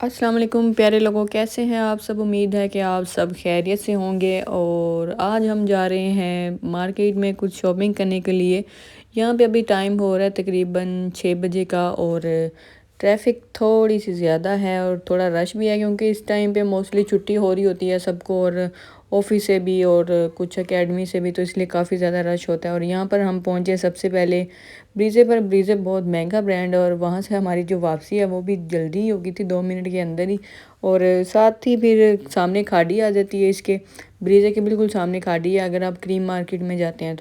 अस्सलाम वालेकुम प्यारे लोगों, कैसे हैं आप सब। उम्मीद है कि आप सब खैरियत से होंगे। और आज हम जा रहे हैं मार्केट में कुछ शॉपिंग करने के लिए। यहाँ पे अभी टाइम हो रहा है तकरीबन 6 बजे का, और ट्रैफिक थोड़ी सी ज़्यादा है और थोड़ा रश भी है, क्योंकि इस टाइम पे मोस्टली छुट्टी हो रही होती है सबको, और ऑफिस से भी और कुछ एकेडमी से भी, तो इसलिए काफ़ी ज़्यादा रश होता है। और यहाँ पर हम पहुँचे सबसे पहले ब्रीजे पर। ब्रीजे बहुत महंगा ब्रांड है, और वहाँ से हमारी जो वापसी है वो भी जल्दी ही हो गई थी, 2 मिनट के अंदर ही। और साथ ही फिर सामने खाड़ी आ जाती है इसके, ब्रीजे के बिल्कुल सामने खाड़ी है अगर आप क्रीम मार्केट में जाते हैं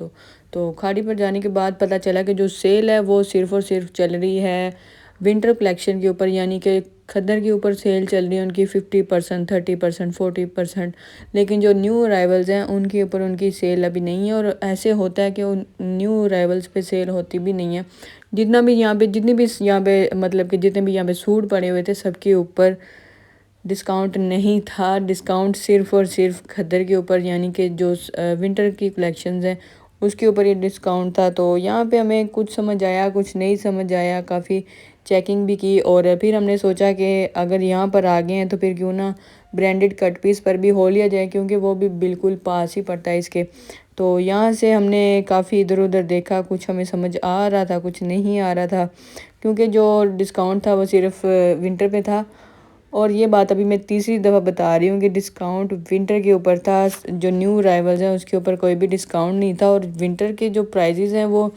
तो खाड़ी पर जाने के बाद पता चला कि जो सेल है वो सिर्फ़ और सिर्फ चल रही है विंटर कलेक्शन के ऊपर, यानी कि खद्दर के ऊपर सेल चल रही है उनकी 50%, 30%, 40%। लेकिन जो न्यू अराइवल्स हैं उनके ऊपर उनकी सेल अभी नहीं है। और ऐसे होता है कि उन न्यू अराइवल्स पे सेल होती भी नहीं है। जितना भी यहाँ पे जितनी भी यहाँ पे मतलब कि जितने भी यहाँ पे सूट पड़े हुए थे सबके ऊपर डिस्काउंट नहीं था। डिस्काउंट सिर्फ़ और सिर्फ खद्दर के ऊपर, यानी कि जो विंटर की कलेक्शंस हैं उसके ऊपर ये डिस्काउंट था। तो यहाँ पे हमें कुछ समझ आया, कुछ नहीं समझ आया, काफ़ी चेकिंग भी की। और फिर हमने सोचा कि अगर यहाँ पर आ गए हैं तो फिर क्यों ना ब्रांडेड कट पीस पर भी हो लिया जाए, क्योंकि वो भी बिल्कुल पास ही पड़ता है इसके। तो यहाँ से हमने काफ़ी इधर उधर देखा, कुछ हमें समझ आ रहा था, कुछ नहीं आ रहा था, क्योंकि जो डिस्काउंट था वो सिर्फ विंटर पे था। और ये बात अभी मैं तीसरी दफ़ा बता रही हूँ कि डिस्काउंट विंटर के ऊपर था, जो न्यू अराइवल्स हैं उसके ऊपर कोई भी डिस्काउंट नहीं था। और विंटर के जो प्राइजेज़ हैं वो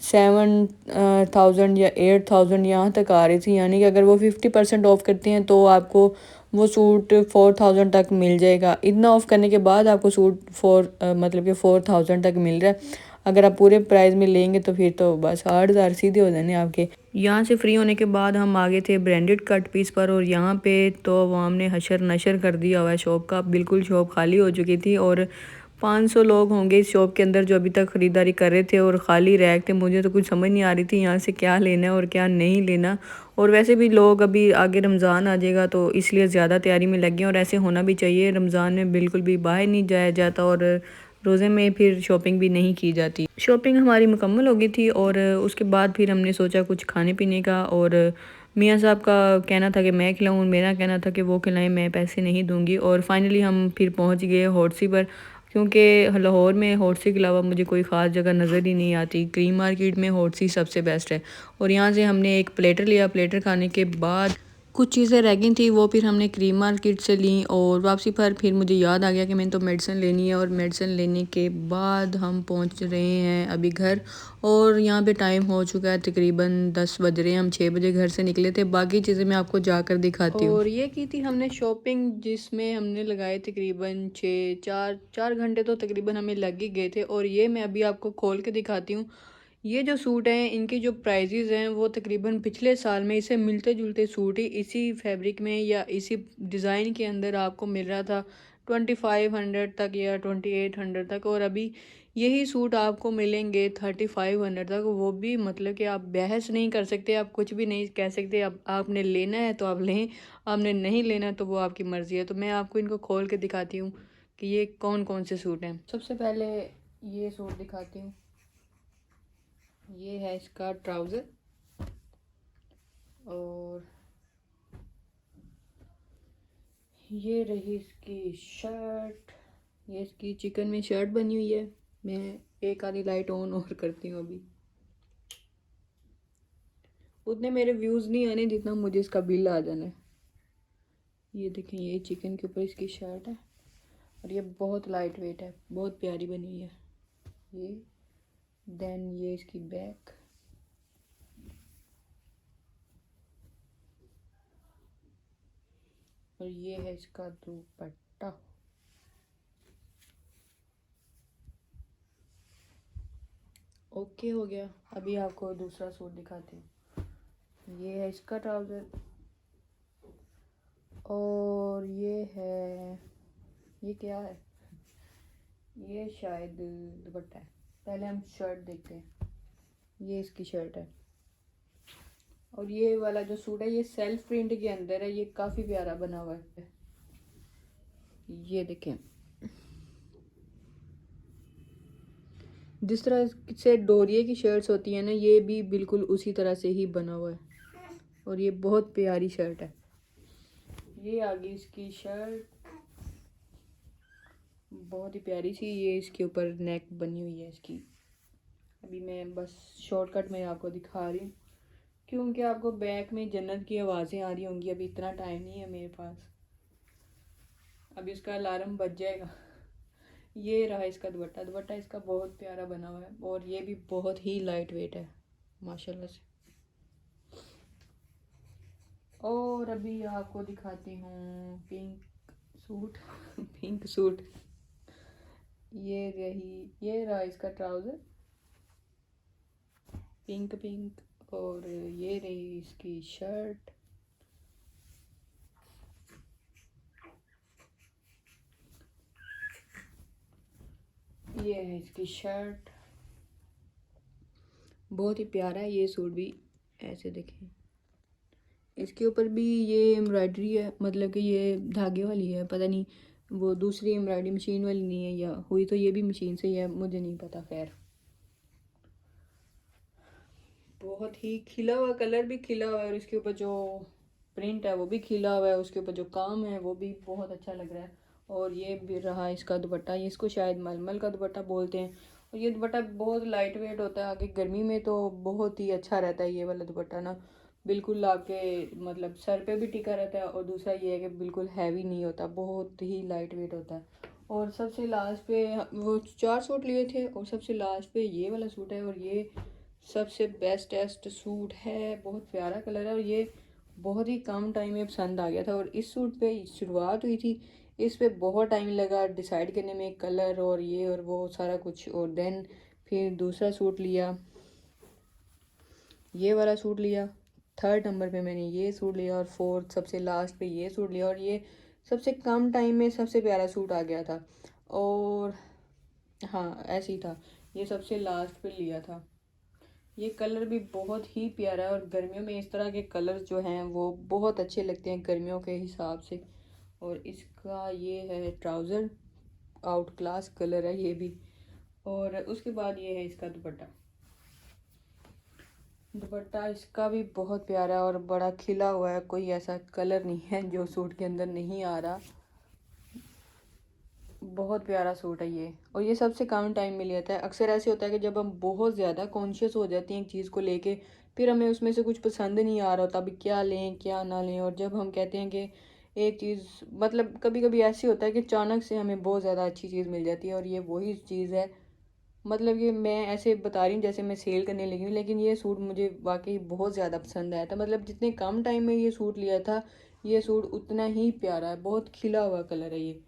7,000 या 8,000 यहाँ तक आ रही थी, यानी कि अगर वो 50% ऑफ करते हैं तो आपको वो सूट 4,000 तक मिल जाएगा। इतना ऑफ करने के बाद आपको सूट मतलब कि 4,000 तक मिल रहा है। अगर आप पूरे प्राइस में लेंगे तो फिर तो बस 8,000 सीधे हो जाने आपके। यहाँ से फ्री होने के बाद हम आगे थे ब्रांडेड कट पीस पर, और यहाँ पे तो अवाम ने हशर नशर कर दिया हुआ है शॉप का। बिल्कुल शॉप खाली हो चुकी थी, और 500 लोग होंगे इस शॉप के अंदर जो अभी तक ख़रीदारी कर रहे थे, और ख़ाली रैक थे। मुझे तो कुछ समझ नहीं आ रही थी यहाँ से क्या लेना है और क्या नहीं लेना। और वैसे भी लोग अभी आगे रमज़ान आ जाएगा तो इसलिए ज़्यादा तैयारी में लगे हैं, और ऐसे होना भी चाहिए। रमज़ान में बिल्कुल भी बाहर नहीं जाया जाता, और रोज़े में फिर शॉपिंग भी नहीं की जाती। शॉपिंग हमारी मुकम्मल हो गई थी, और उसके बाद फिर हमने सोचा कुछ खाने पीने का। और मियाँ साहब का कहना था कि मैं खिलाऊँ, मेरा कहना था कि वो खिलाएं, मैं पैसे नहीं दूंगी। और फाइनली हम फिर पहुंच गए हॉटसी पर, क्योंकि लाहौर में हॉटसी के अलावा मुझे कोई ख़ास जगह नज़र ही नहीं आती। क्रीम मार्केट में हॉटसी सबसे बेस्ट है। और यहाँ से हमने एक प्लेटर लिया। प्लेटर खाने के बाद कुछ चीज़ें रह गई थी, वो फिर हमने क्रीम मार्केट से ली। और वापसी पर फिर मुझे याद आ गया कि मैंने तो मेडिसिन लेनी है, और मेडिसिन लेने के बाद हम पहुंच रहे हैं अभी घर। और यहाँ पे टाइम हो चुका है तकरीबन 10 बज रहे हैं। हम 6 बजे घर से निकले थे। बाकी चीज़ें मैं आपको जाकर दिखाती हूँ। और ये की थी हमने शॉपिंग, जिसमें हमने लगाए तकरीबन 4 घंटे तो तकरीबन हमें लग ही गए थे। और ये मैं अभी आपको खोल के दिखाती हूँ। ये जो सूट हैं इनकी जो प्राइजेज़ हैं वो तकरीबन पिछले साल में इसे मिलते जुलते सूट ही इसी फैब्रिक में या इसी डिज़ाइन के अंदर आपको मिल रहा था 2500 तक या 2800 तक। और अभी यही सूट आपको मिलेंगे 3500 तक। वो भी मतलब कि आप बहस नहीं कर सकते, आप कुछ भी नहीं कह सकते। अब आपने लेना है तो आप लें, आपने नहीं लेना तो वो आपकी मर्ज़ी है। तो मैं आपको इनको खोल के दिखाती हूँ कि ये कौन कौन से सूट हैं। सबसे पहले ये सूट दिखाती हूँ। ये है इसका ट्राउज़र, और ये रही इसकी शर्ट। ये इसकी चिकन में शर्ट बनी हुई है। मैं एक आधी लाइट ऑन और करती हूँ अभी। उतने मेरे व्यूज़ नहीं आने जितना मुझे इसका बिल आ जाना है। ये देखें, ये चिकन के ऊपर इसकी शर्ट है, और ये बहुत लाइट वेट है, बहुत प्यारी बनी हुई है ये। देन ये इसकी बैक, और ये है इसका दुपट्टा। ओके हो गया। अभी आपको दूसरा सूट दिखाती हूँ। ये है इसका ट्राउज़र, और ये है, ये क्या है, ये शायद दुपट्टा है। पहले हम शर्ट देखते हैं। ये इसकी शर्ट है, और ये वाला जो सूट है ये सेल्फ प्रिंट के अंदर है। ये काफ़ी प्यारा बना हुआ है। ये देखें, जिस तरह से डोरिये की शर्ट्स होती हैं ना, ये भी बिल्कुल उसी तरह से ही बना हुआ है, और ये बहुत प्यारी शर्ट है। ये आ गई इसकी शर्ट, बहुत ही प्यारी सी। ये इसके ऊपर नेक बनी हुई है इसकी। अभी मैं बस शॉर्टकट में आपको दिखा रही हूँ क्योंकि आपको बैक में जन्नत की आवाज़ें आ रही होंगी। अभी इतना टाइम नहीं है मेरे पास, अभी इसका अलार्म बज जाएगा। ये रहा इसका दुपट्टा। दुपट्टा इसका बहुत प्यारा बना हुआ है और ये भी बहुत ही लाइट वेट है माशाल्लाह से। और अभी आपको दिखाती हूँ पिंक सूट। पिंक सूट, ये रहा इसका ट्राउज़र पिंक पिंक, और ये रही इसकी शर्ट। ये है इसकी शर्ट, बहुत ही प्यारा है ये सूट भी। ऐसे देखें, इसके ऊपर भी ये एम्ब्रॉयडरी है, मतलब कि ये धागे वाली है। पता नहीं वो दूसरी एम्ब्रॉयडरी मशीन वाली नहीं है, या हुई तो ये भी मशीन से ही है, मुझे नहीं पता। खैर, बहुत ही खिला हुआ, कलर भी खिला हुआ है और इसके ऊपर जो प्रिंट है वो भी खिला हुआ है, उसके ऊपर जो काम है वो भी बहुत अच्छा लग रहा है। और ये भी रहा इसका दुपट्टा। ये इसको शायद मलमल का दुपट्टा बोलते हैं। और ये दुपट्टा बहुत लाइट वेट होता है। आगे गर्मी में तो बहुत ही अच्छा रहता है ये वाला दुपट्टा ना, बिल्कुल आपके मतलब सर पे भी टिका रहता है। और दूसरा ये है कि बिल्कुल हैवी नहीं होता, बहुत ही लाइट वेट होता है। और सबसे लास्ट पे वो 4 सूट लिए थे और सबसे लास्ट पे ये वाला सूट है। और ये सबसे बेस्टेस्ट सूट है, बहुत प्यारा कलर है और ये बहुत ही कम टाइम में पसंद आ गया था। और इस सूट पे शुरुआत हुई थी, इस पे बहुत टाइम लगा डिसाइड करने में, कलर और ये और वो सारा कुछ। और देन फिर दूसरा सूट लिया, ये वाला सूट लिया। थर्ड नंबर पे मैंने ये सूट लिया और फोर्थ सबसे लास्ट पे ये सूट लिया। और ये सबसे कम टाइम में सबसे प्यारा सूट आ गया था। और हाँ, ऐसे ही था, ये सबसे लास्ट पे लिया था। ये कलर भी बहुत ही प्यारा है और गर्मियों में इस तरह के कलर जो हैं वो बहुत अच्छे लगते हैं गर्मियों के हिसाब से। और इसका ये है ट्राउज़र, आउट क्लास कलर है ये भी। और उसके बाद ये है इसका दुपट्टा। दुपट्टा इसका भी बहुत प्यारा है और बड़ा खिला हुआ है, कोई ऐसा कलर नहीं है जो सूट के अंदर नहीं आ रहा। बहुत प्यारा सूट है ये। और ये सबसे कम टाइम में लिया था। अक्सर ऐसे होता है कि जब हम बहुत ज़्यादा कॉन्शियस हो जाते हैं एक चीज़ को लेके, फिर हमें उसमें से कुछ पसंद नहीं आ रहा होता, अभी क्या लें क्या ना लें। और जब हम कहते हैं कि एक चीज़, मतलब कभी कभी ऐसे होता है कि अचानक से हमें बहुत ज़्यादा अच्छी चीज़ मिल जाती है। और ये वही चीज़ है, मतलब ये मैं ऐसे बता रही हूँ जैसे मैं सेल करने लगी हूँ, लेकिन ये सूट मुझे वाकई बहुत ज़्यादा पसंद आया था। मतलब जितने कम टाइम में ये सूट लिया था, ये सूट उतना ही प्यारा है, बहुत खिला हुआ कलर है ये।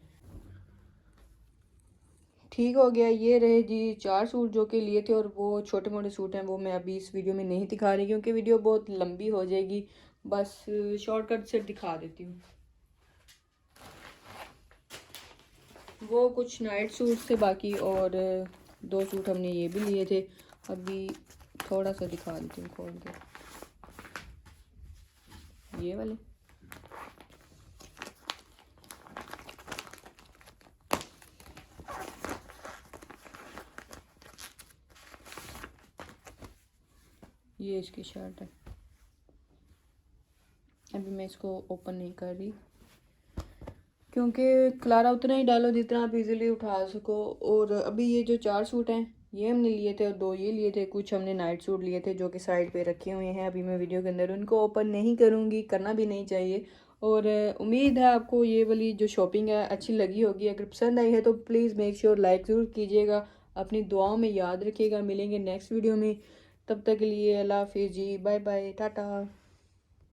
ठीक हो गया। ये रहे जी 4 सूट जो कि लिए थे। और वो छोटे मोटे सूट हैं वो मैं अभी इस वीडियो में नहीं दिखा रही क्योंकि वीडियो बहुत लंबी हो जाएगी, बस शॉर्टकट से दिखा देती हूँ। वो कुछ नाइट सूट थे बाकी, और 2 सूट हमने ये भी लिए थे। अभी थोड़ा सा दिखा देती हूँ खोल के, ये वाले। ये इसकी शर्ट है। अभी मैं इसको ओपन नहीं कर रही क्योंकि खलारा उतना ही डालो जितना आप इजीली उठा सको। और अभी ये जो 4 सूट हैं ये हमने लिए थे और 2 ये लिए थे। कुछ हमने नाइट सूट लिए थे जो कि साइड पे रखे हुए हैं अभी मैं वीडियो के अंदर उनको ओपन नहीं करूँगी, करना भी नहीं चाहिए। और उम्मीद है आपको ये वाली जो शॉपिंग है अच्छी लगी होगी। अगर पसंद आई है तो प्लीज़ मेक श्योर लाइक ज़रूर कीजिएगा, अपनी दुआओं में याद रखिएगा। मिलेंगे नेक्स्ट वीडियो में, तब तक के लिए अल्लाह हाफिज़ जी, बाय बाय, टाटा।